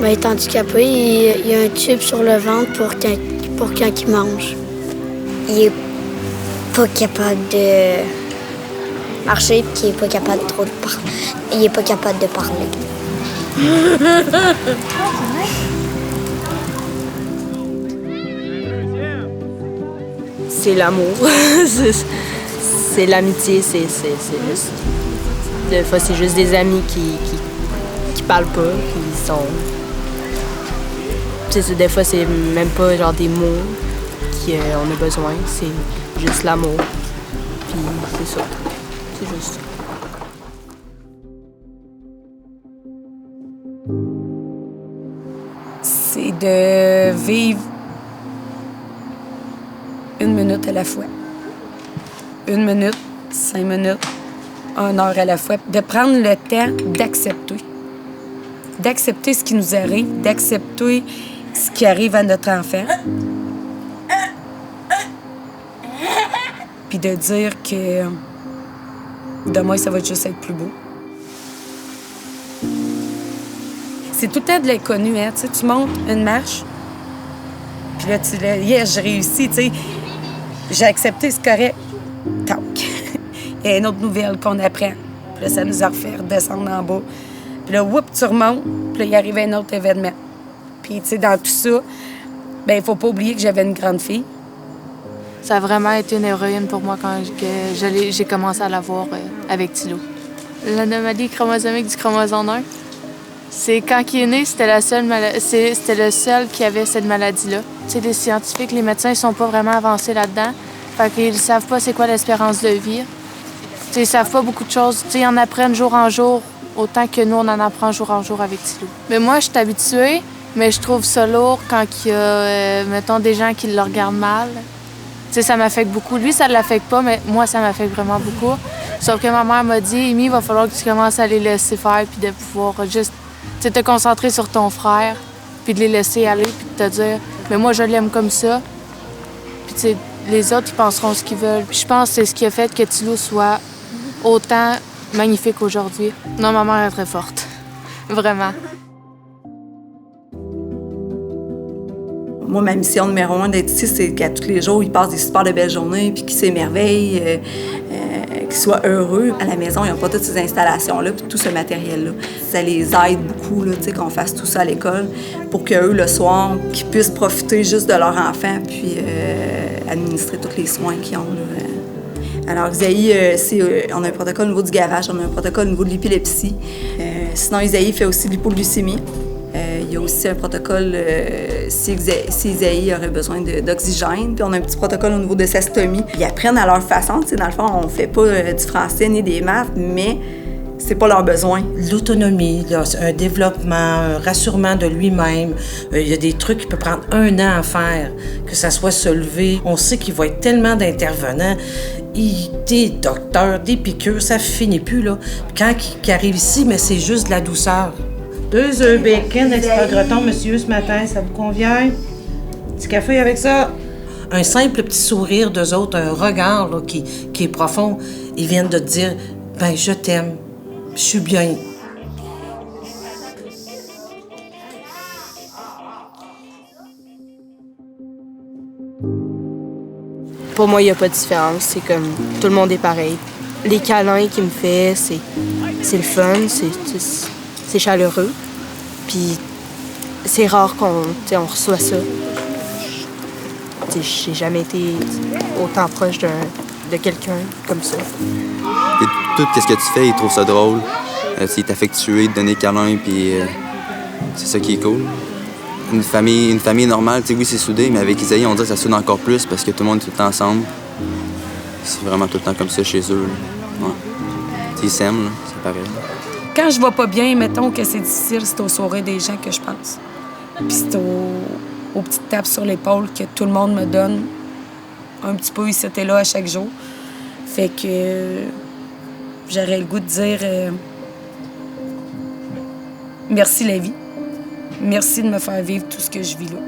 Ben, il est handicapé, il y a un tube sur le ventre pour quand il mange. Il est pas capable de marcher et il est pas capable trop de parler. Il est pas capable de parler. C'est l'amour, c'est l'amitié, c'est juste... Des fois, c'est juste des amis qui parlent pas, qui sont... Des fois, c'est même pas genre des mots qu'on a besoin, c'est juste l'amour. Puis c'est ça, c'est juste ça. C'est de vivre 1 minute à la fois. 1 minute, 5 minutes, 1 heure à la fois. De prendre le temps d'accepter. D'accepter ce qui nous arrive, d'accepter ce qui arrive à notre enfant. Puis de dire que demain, ça va juste être plus beau. C'est tout le temps de l'inconnu, hein? Tu montes une marche, puis là, tu dis, yes, j'ai réussi, tu sais. J'ai accepté, c'est correct. Tac. Il y a une autre nouvelle qu'on apprend. Puis là, ça nous a refait redescendre en bas. Puis là, whoop, tu remontes, puis là, il arrive un autre événement. Puis, tu sais, dans tout ça, bien, il faut pas oublier que j'avais une grande fille. Ça a vraiment été une héroïne pour moi quand j'ai commencé à la voir avec Thilo. L'anomalie chromosomique du chromosome 1, c'est quand il est né, c'était le seul qui avait cette maladie-là. Tu sais, les scientifiques, les médecins, ils sont pas vraiment avancés là-dedans. Fait qu'ils savent pas c'est quoi l'espérance de vie. Tu sais, ils savent pas beaucoup de choses. Tu sais, ils en apprennent jour en jour, autant que nous, on en apprend jour en jour avec Thilo. Mais moi, je suis habituée, mais je trouve ça lourd quand il y a, mettons, des gens qui le regardent mal. Tu sais, ça m'affecte beaucoup. Lui, ça ne l'affecte pas, mais moi, ça m'affecte vraiment beaucoup. Sauf que ma mère m'a dit, Amy, il va falloir que tu commences à les laisser faire, puis de pouvoir juste te concentrer sur ton frère, puis de les laisser aller, puis de te dire, mais moi, je l'aime comme ça. Puis, tu sais, les autres, ils penseront ce qu'ils veulent. Puis, je pense que c'est ce qui a fait que Thilo soit autant magnifique aujourd'hui. Non, ma mère est très forte. Vraiment. Moi, ma mission numéro 1 d'être ici, c'est qu'à tous les jours, ils passent des super de belles journées, puis qu'ils s'émerveillent, qu'ils soient heureux. À la maison, ils n'ont pas toutes ces installations-là, puis tout ce matériel-là. Ça les aide beaucoup, là, qu'on fasse tout ça à l'école, pour qu'eux, le soir, qu'ils puissent profiter juste de leur enfant, puis administrer tous les soins qu'ils ont. Là. Alors, Isaïe, on a un protocole au niveau du gavage, on a un protocole au niveau de l'épilepsie. Sinon, Isaïe fait aussi de l'hypoglycémie. Il y a aussi un protocole si Isaïe aurait besoin d'oxygène. Puis on a un petit protocole au niveau de sa stomie. Ils apprennent à leur façon. Dans le fond, on ne fait pas du français ni des maths, mais c'est pas leur besoin. L'autonomie, là, un développement, un rassurement de lui-même. Il y a des trucs qui peuvent prendre 1 an à faire, que ça soit se lever. On sait qu'il va y avoir tellement d'intervenants. Des docteurs, des piqûres, ça finit plus, là. Quand ils arrivent ici, mais c'est juste de la douceur. 2 œufs bacon, extra gratin, monsieur, ce matin, ça vous convient? Petit café avec ça? Un simple petit sourire d'eux autres, un regard là, qui est profond. Ils viennent de te dire, ben je t'aime, je suis bien. Pour moi, il n'y a pas de différence. C'est comme tout le monde est pareil. Les câlins qu'il me fait, c'est le fun, c'est chaleureux. Puis c'est rare qu'on reçoit ça. J'ai jamais été autant proche de quelqu'un comme ça. Et tout ce que tu fais, il trouve ça drôle. Il est affectueux, de donner câlin, puis c'est ça qui est cool. Une famille normale, oui, c'est soudé, mais avec Isaïe, on dirait que ça soude encore plus parce que tout le monde est tout le temps ensemble. C'est vraiment tout le temps comme ça chez eux. Ouais. Ils s'aiment, c'est pareil. Quand je vais pas bien, mettons que c'est difficile, c'est au sourire des gens que je pense. Puis c'est aux petites tapes sur l'épaule que tout le monde me donne un petit peu ici et là à chaque jour. Fait que j'aurais le goût de dire merci la vie. Merci de me faire vivre tout ce que je vis là.